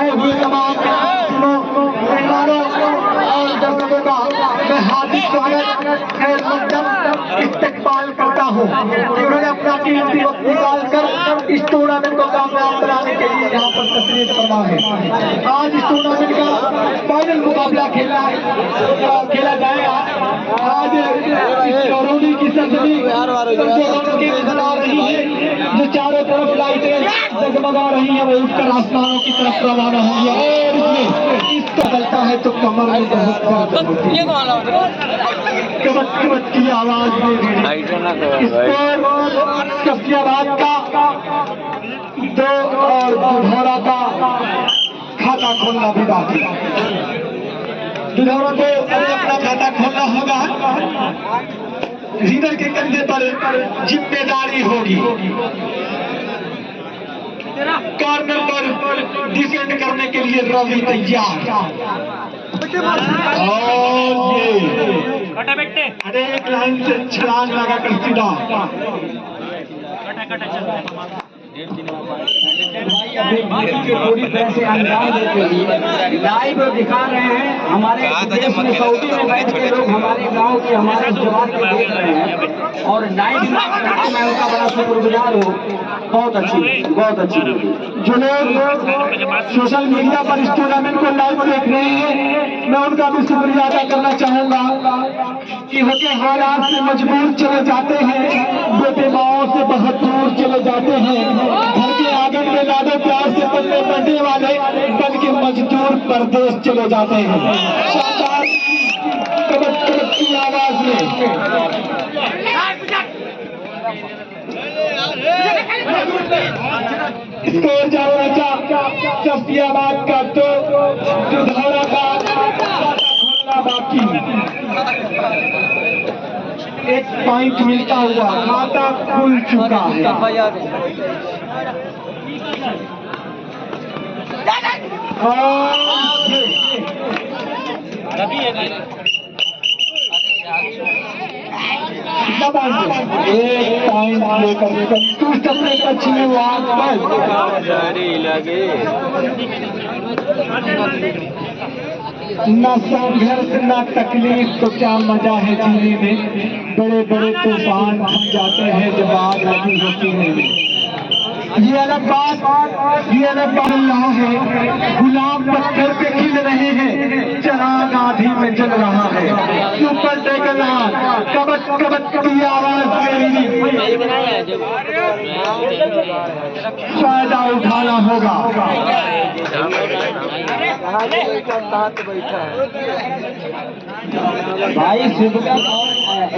आए हुए तमाम मेहमानों और दर्शकों का मैं हार्दिक स्वागत खैर मकदम इस्तकबाल करता हूँ। उन्होंने अपना कीमती वक्त निकाल कर इस टूर्नामेंट को कामयाब बनाने के लिए यहाँ पर तशरीफ फरमा है। आज इस टूर्नामेंट का फाइनल मुकाबला खेला जाएगा। आज चौरोली की सरजमी आ रही है, जो चारों तरफ लाइटें जगमगा रही है, वो उठकर आसमानों की तरफ रवाना होंगी और इसका चलता है तो कमर में बहुत कबट की आवाज में सफियाबाद का दो और दुधौरा का खाता खोलना भी बाकी। दुधौरा को अपना खाता खोलना होगा, लीडर के कंधे पर जिम्मेदारी होगी। कॉर्नर पर डिफेंड करने के लिए रवि तैयार और ये एक लाइन से छलांग लगाकर सीधा पूरी तरह से अंजाम देते हुए लाइव दिखा रहे हैं। हमारे देश में सऊदी में बैठ के लोग हमारे गांव के हमारे जवान को देख रहे हैं और लाइव मैं उनका बड़ा शुक्रगुजार हूँ। बहुत अच्छी जो लोग सोशल मीडिया पर इस टूर्नामेंट को लाइव देख रहे हैं, मैं उनका भी शुक्रिया अदा करना चाहूंगा कि होके हालात से मजबूर चले जाते हैं, बेटे माओ से बहुत दूर चले जाते हैं, घर के आंगन में लाडो प्यार से पलने बढ़ने वाले बन के मजदूर परदेश चले जाते हैं। शानदार कबट की आवाज में स्कोर जाओ सफियाबाद का दो, दुधौरा का खोलना बाकी। एक पॉइंट मिलता हुआ खाता खुल चुका है एक पॉइंट लेकर संतुष्ट अपने पक्ष में न संघर्ष न तकलीफ तो क्या मजा है जीने में, बड़े बड़े तूफान थम जाते हैं जब आग लगी हो सीने में। ये अलग बात रहा है, गुलाब पत्थर पे खिल रहे हैं, चिराग आधी में जल रहा है। सुपर टेकल कबट की आवाज मेरी फायदा उठाना होगा। भाई शिवगत और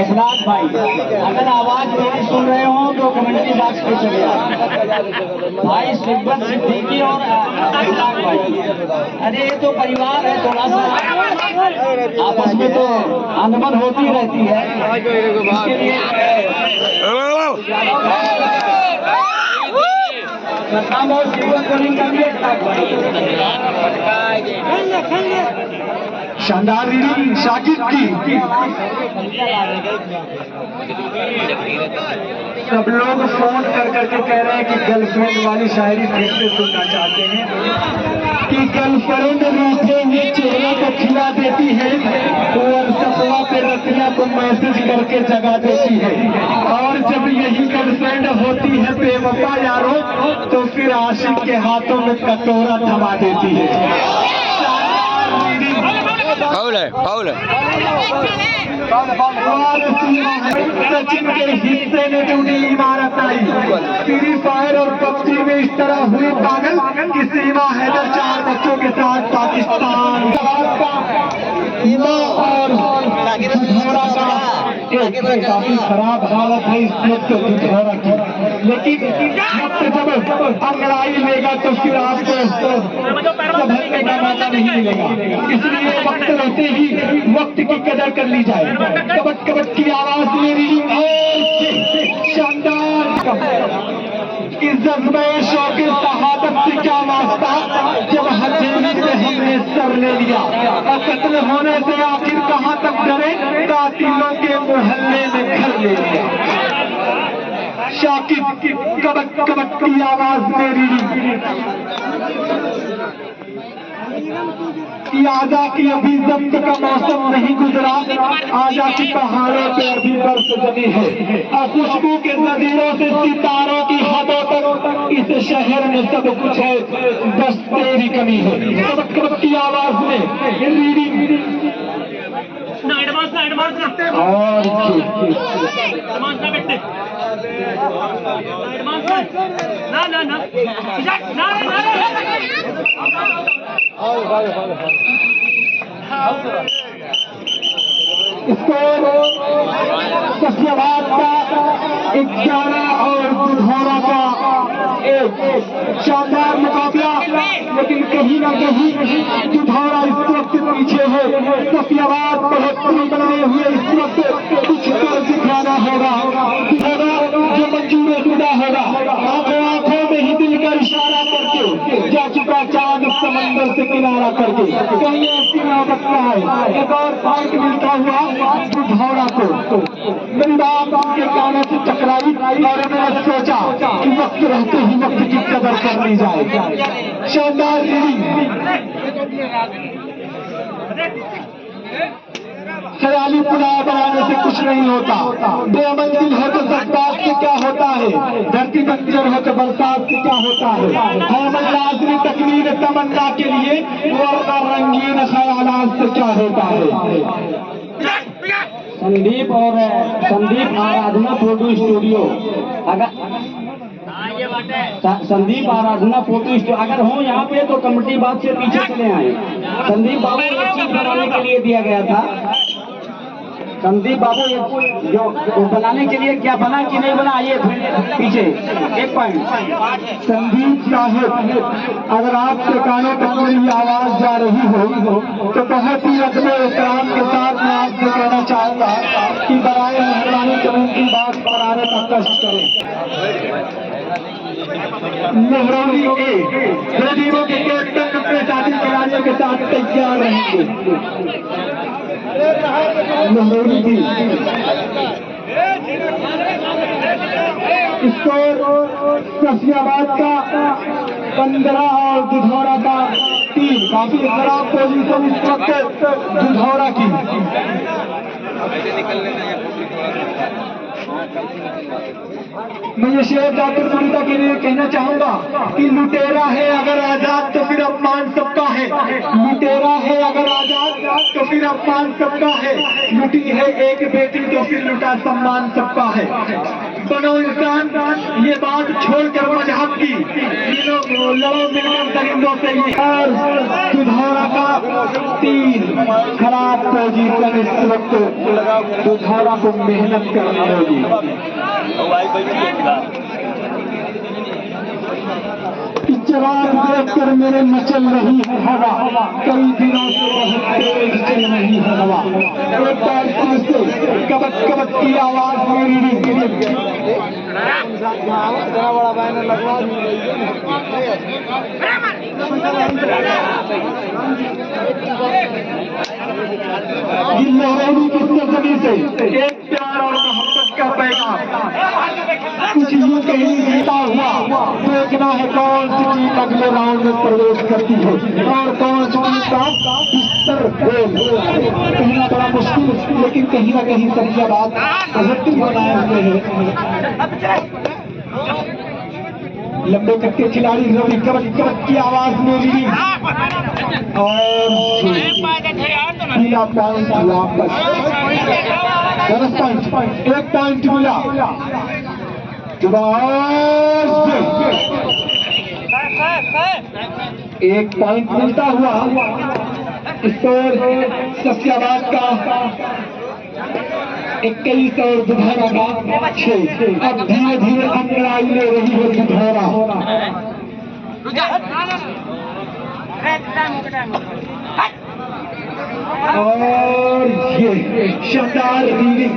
इफरात भाई, अगर आवाज मेरी सुन रहे हो तो कमेंट्री बॉक्स पे चले जाओ। भाई शिवगत सिद्दीकी और इफरात भाई, अरे ये तो परिवार है, थोड़ा सा आपस में तो अनबन होती रहती है, इसके लिए शानदार रीडिंग शाकिब की। सब लोग फोन कर करके कह रहे हैं कि गर्लफ्रेंड वाली शायरी फिर से सुनना चाहते हैं कि गर्लफ्रेंड रूठे हुए चेहरे को खिला देती है और सपना पे रतिया को मैसेज करके जगा देती है, और जब यही गर्लफ्रेंड होती है बेवफा यारो तो फिर आशिक के हाथों में कटोरा थमा देती है। सचिन के हिस्से में टूटी इमारत आई, फ्री फायर और पबजी में इस तरह हुई पागल कि सीमा हैदर 4 बच्चों के साथ पाकिस्तान और काफी खराब हालत है इस वक्त दुधौरा की, लेकिन जब अंगड़ाई लेगा तो फिर आपको संभलने का मौका नहीं मिलेगा, इसलिए वक्त रहते ही वक्त की कदर कर ली जाए। कबट की आवाज मेरी शानदार इज्जत में शौक़ शहादत से क्या वास्ता, जब हथेली में हमने सर ले लिया और कत्ल होने से आखिर कहाँ तक डरे, कातिलों के मोहल्ले में घर ले लिया। शाकिब कबट की आवाज मेरी कि आजा की अभी जब्त का मौसम नहीं गुजरा, आजा की पहाड़ों पे अभी बर्फ जमी है, और खुशबू के नदीरों से सितारों की हदों तक इस शहर में सब कुछ है, बस तेरी कमी है। कड़क कड़क की आवाज में रीडिंग और स्कोर कसियाबाद का 11 और दुधौरा का 1। शानदार मुकाबला, लेकिन कहीं ना कहीं दुधौरा इस वक्त पीछे है। कसियाबाद बढ़ोतरी बनाए हुए इस वक्त कुछ कर दिखाना होगा, जो मंजूर शुदा होगा। आंखों आंखों में ही दिल का इशारा करके जा चुका चांद समंदर से किनारा करके, कहीं ऐसी ना सकता है एक और फाइट मिलता हुआ दुधौरा को। मेरी बात के कानों से टकराई और मैंने सोचा कि वक्त रहते ही वक्त की कदर कर ली जाए। शानदार रीडिंग, ख्याली पुलाव बनाने से कुछ नहीं होता, बेमंजिल हो तो जज्बात से क्या होता है, धरती बंजर हो तो बरसात से क्या होता है। हम लाजमी तकमील तमन्ना के लिए वरना रंगीन ख्यालात से क्या होता है। संदीप आराधना फोटो स्टूडियो, अगर संदीप आराधना फोटो स्टूडियो अगर हो यहाँ पे तो कमेटी बात से पीछे चले आए। संदीप बाबू एक चीज बनाने के लिए दिया गया था। संदीप बाबू जो बनाने के लिए क्या बना कि नहीं बना, ये पीछे 1 पॉइंट। संदीप साहब, अगर आपके कानों तक मेरी आवाज जा रही हो तो बहुत ही अदब एहतराम के साथ मैं आपसे कहना चाहूंगा कि बराए मेहरबानी जमीन की बात बनाने का कष्ट करें। मेहरौली ए टीमों के कैप्टन अपने साथी खिलाड़ियों के साथ तैयार रहेंगे। मेहरौली भी स्कोर कसियाबाद का 15 और दुधौरा का 3। काफी खराब पोजीशन इस वक्त दुधौरा की। मैं ये शेर जाकर सुनीता के लिए कहना चाहूंगा कि लुटेरा है अगर आजाद तो फिर अपमान सबका है, लुटेरा है अगर आजाद तो फिर अपमान सबका है, लुटी है एक बेटी तो फिर लुटा सम्मान सबका है। बनो इंसान, ये बात छोड़कर मजहब की, लड़ो मिलकर दरिंदों से। और दुधौरा का 3। खराब पोजीशन इस वक्त दुधौरा को मेहनत करनी होगी। चिराग देखकर मेरे मचल रही है हवा, कई दिनों से बहुत तेज चल रही है हवा। एक बार फिर से कबक कबक की आवाज मेरी बड़ा बैनर लगवा लहरेली की सरजमी से एक प्यार और मोहब्बत का पैगाम कुछ यूं कहीं जीता हुआ। देखना है कौन सी टीम अगले राउंड में प्रवेश करती है और कौन सी टीम का बिस्तर कहना बड़ा मुश्किल, लेकिन कहीं ना कहीं सच्चा बात पॉजिटिव बनाए हुए हैं। लंबे कट्टे खिलाड़ी रवि कबक कबक की आवाज में ली और पीला पॉइंट वापस। 1 पॉइंट मिला। 1 पॉइंट मिलता हुआ स्कोर कसियाबाद का 21 और दुधौरा का 6। अब धीरे धीरे अंगड़ाई ले रही है दुधौरा। और ये शानदार रीडिंग,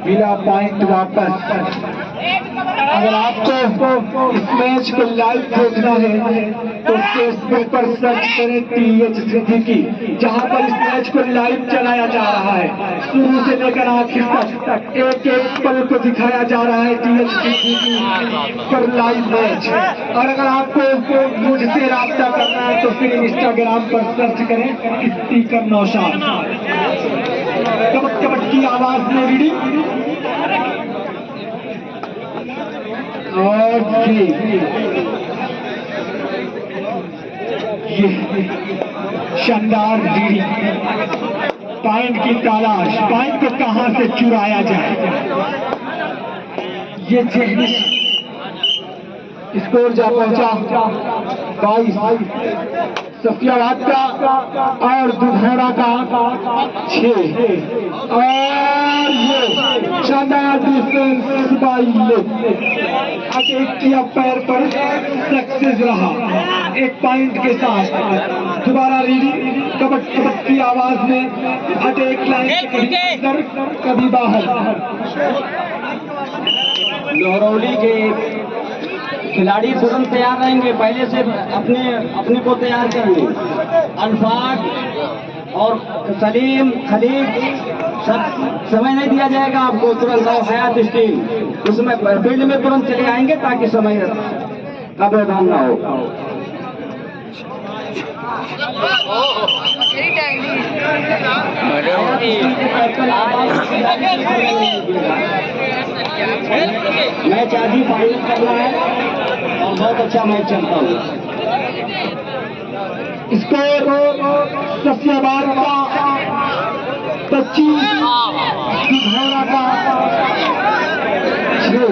मिला पॉइंट वापस। अगर आपको इस मैच को लाइव देखना है तो फेसबुक पर सर्च करें TH सिद्दीकी, जहां पर इस मैच को लाइव चलाया जा रहा है। शुरू से लेकर आखिर तक एक एक पल को दिखाया जा रहा है TH सिद्दीकी पर लाइव मैच। और अगर आपको मुझसे राब्ता करना है तो फिर इंस्टाग्राम पर सर्च करें स्पीकर नौशाद। कबक कबक की आवाज में रीडिंग और ये शानदार रीडिंग। पॉइंट की तलाश, पॉइंट को कहां से चुराया जाए, ये चेहरे स्कोर जा पहुंचा 22 सफियाबाद का और दुधौरा का 6। और ये शानदार डिफेंस बाई अटैक किया, पैर पर सक्सेस रहा। एक पॉइंट के साथ दोबारा रीडिंग। कबक कबक की आवाज में अटैक लाइन कभी बाहर। लोहरौली के खिलाड़ी तुरंत तैयार रहेंगे, पहले से अपने को तैयार कर लें। अल्फाज और सलीम खलीद सब समय नहीं दिया जाएगा आपको, तुरंत आओ। हयात स्टील उसमें फील्ड में तुरंत चले आएंगे ताकि समय का व्यवधान ना हो। मैच आज ही फाइनल करना है और बहुत अच्छा मैच चलता हुआ। स्कोर सफियाबाद का 25, दुधौरा का 6।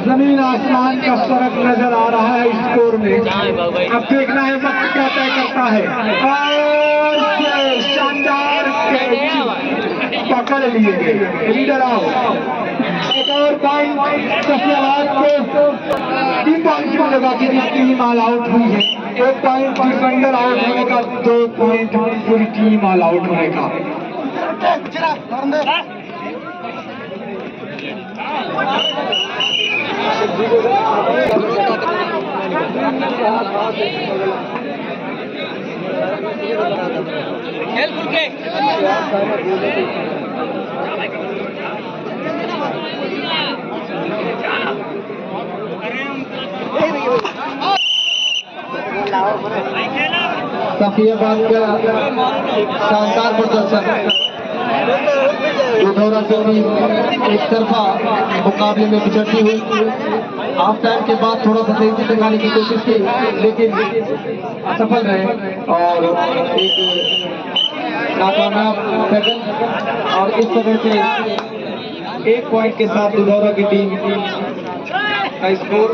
जमीन आसमान का फर्क नजर आ रहा है स्कोर में। अब देखना है वक्त क्या तय करता है। और ये शानदार पकड़ लिए गए। लीडर आओ। एक और पॉइंट सफियाबाद को 3 पॉइंट मिलेगा कि टीम ऑल आउट हुई है। 1 पॉइंट डिफेंडर आउट होने का, 2 पॉइंट पूरी टीम ऑल आउट होने का। खेल खुल के सफियाबाद का शानदार प्रदर्शन। दुधौरा से भी एक तरफा मुकाबले में पिछड़ती हुई हाफ टाइम के बाद थोड़ा सा तेजी दिखाने की कोशिश की, लेकिन असफल रहे और एक नाकामयाब सेकंड। और इस तरह से 1 पॉइंट के साथ दुधौरा की टीम का स्कोर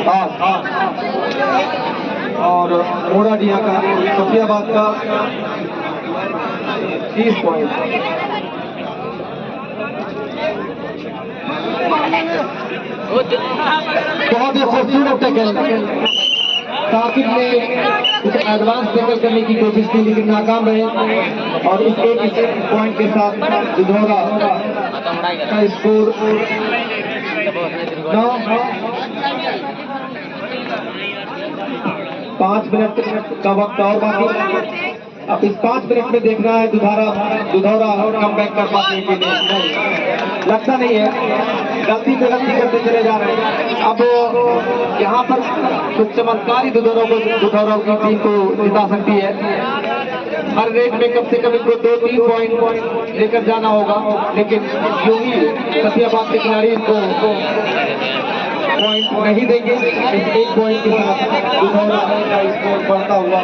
8 और मोड़ाडिया का सफियाबाद का 30 पॉइंट। बहुत ही खूबसूरत टैकल। साकिब ने कुछ एडवांस टैकल करने की कोशिश की लेकिन नाकाम रहे और इस 1 पॉइंट के साथ दुधौरा का स्कोर 9। 5 मिनट का वक्त और बाकी। अब इस 5 मिनट में देखना है दुधौरा कम बैक कर पाते कि नहीं। लगता नहीं है, गलती पे गलती करते चले जा रहे हैं। अब यहाँ पर कुछ चमत्कारी दुधौरा की टीम को जिता सकती है। हर रेट में कम से कम इनको 2-3 पॉइंट लेकर जाना होगा, लेकिन यूं ही सफियाबाद के खिलाड़ी इनको पॉइंट नहीं देंगे। इस 1 पॉइंट के साथ दुधौरा का स्कोर बढ़ता हुआ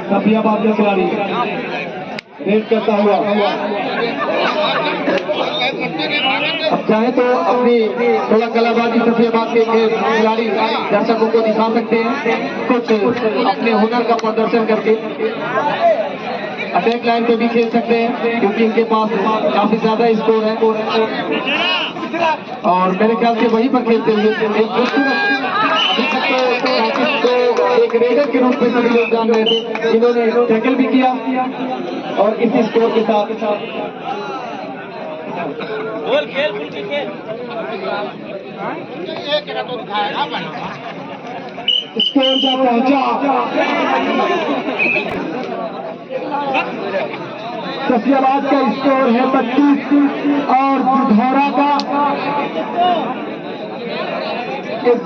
सफियाबाद के खिलाड़ी रेड करता हुआ। अब चाहे तो अपनी थोड़ा कलाबाजी सफियाबाद के खिलाड़ी दर्शकों को दिखा सकते हैं, कुछ अपने हुनर का प्रदर्शन करके अटैक लाइन पे भी खेल सकते हैं क्योंकि इनके पास काफी ज्यादा स्कोर है। और मेरे ख्याल से वहीं पर खेलते हुए एक खूबसूरत, अभी तक तो एक रेडर के रूप में सभी लोग जान रहे थे, जिन्होंने टैकल भी किया और इसी स्कोर के साथ स्कोर जा पहुंचा फैसलाबाद का स्कोर है 25 और दुधौरा का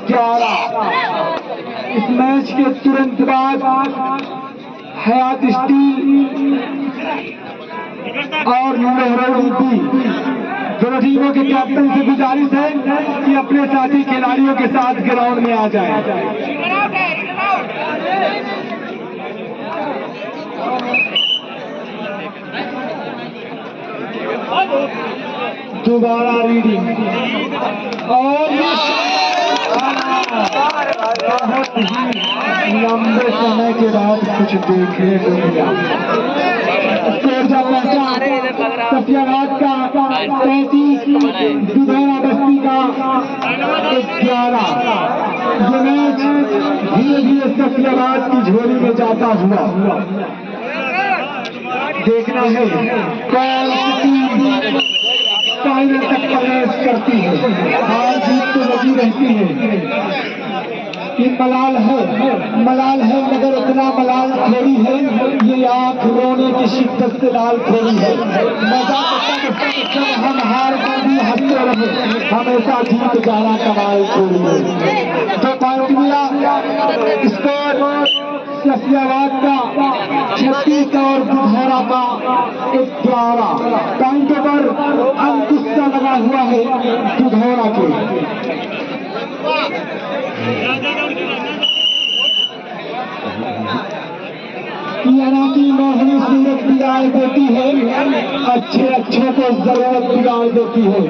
11। इस मैच के तुरंत बाद हयात स्टील और मेहरौली दोनों टीमों के कैप्टन से गुजारिश है कि अपने साथी खिलाड़ियों के साथ ग्राउंड में आ जाएं। दोबारा रीडिंग और बहुत ही लंबे समय के बाद कुछ देखने को मिला। स्कोर जब पहुंचा सफियाबाद का 35, दुधौरा बस्ती का 11। ये मैच धीरे धीरे सफियाबाद की झोली में जाता हुआ देखना है कौन सी फाइनल तक प्रवेश करती है। हार जीत तो लगी रहती है। ये मलाल है मगर उतना मलाल थोड़ी है। ये आंख रोने की शिद्दत से लाल थोड़ी है। मजा जब हम हार कर भी हंसते रहे, हमेशा जीत जाना कमाल थोड़ी है। तो पॉइंट मिला। स्कोर सफियाबाद का 36 और दुधौरा का 11। पॉइंटों पर अंकुश सा लगा हुआ है दुधौरा के। यानी की मोहनी सूरत बिगाड़ देती है, अच्छे को जरूरत बिगाड़ देती है।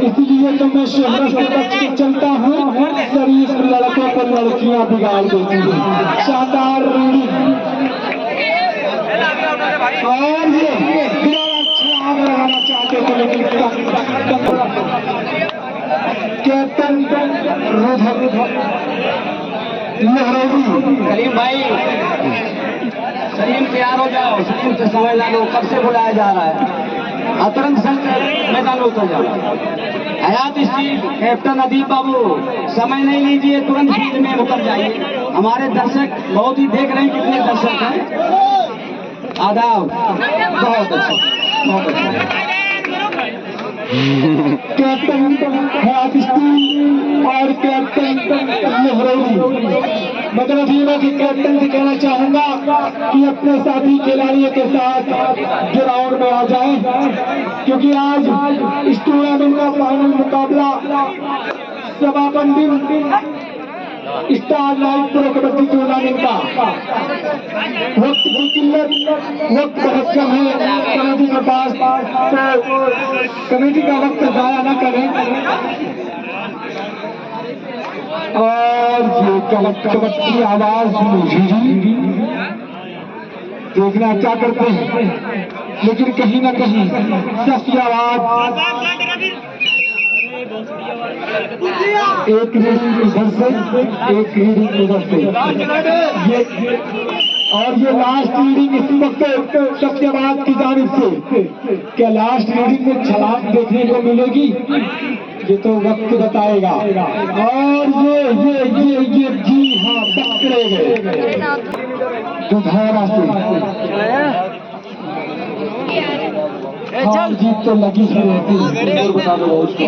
इसलिए तो मैं शोहरत से बच के चलता हूँ, शरीफ लड़कों को लड़कियां बिगाड़ देती है। शानदार रीडिंग और ये अच्छा आग लगाना चाहते थे लेकिन कैप्टन सलीम भाई, सलीम तैयार हो जाओ। सलीम से समय ला लो, कब से बुलाया जा रहा है। तुरंत मैदान में उतर जाओ। हयात स्टील कैप्टन अदीब बाबू, समय नहीं लीजिए, तुरंत फील्ड में उतर जाइए। हमारे दर्शक बहुत ही देख रहे हैं, कितने दर्शक हैं। आदाब, बहुत अच्छा, बहुत अच्छा। कैप्टन हयात स्टील और कैप्टन मेहरौली, मतलब टीमों के कैप्टन से कहना चाहूंगा कि अपने साथी खिलाड़ियों के साथ ग्राउंड में आ जाएं, क्योंकि आज इस टूर्नामेंट का फाइनल मुकाबला समापन दिन star live pro kabaddi tournament का। वक्त की किल्लत, वक्त बहुत कम है कमेटी के पास, तो कमेटी का वक्त जाया न करें। और ये कबड्डी की आवाज मुझे देखना क्या करते हैं, लेकिन कहीं ना कहीं सफियाबाद एक रीडिंग इधर से, एक रीडिंग उधर से, और ये लास्ट रीडिंग इस वक्त सफियाबाद की जानिब से। क्या लास्ट रीडिंग में छलांग देखने को मिलेगी? ये तो वक्त बताएगा। और ये जी हाँ पकड़े गए दुधौरा से। हार जीत तो लगी ही रहती है, बता दो उसको।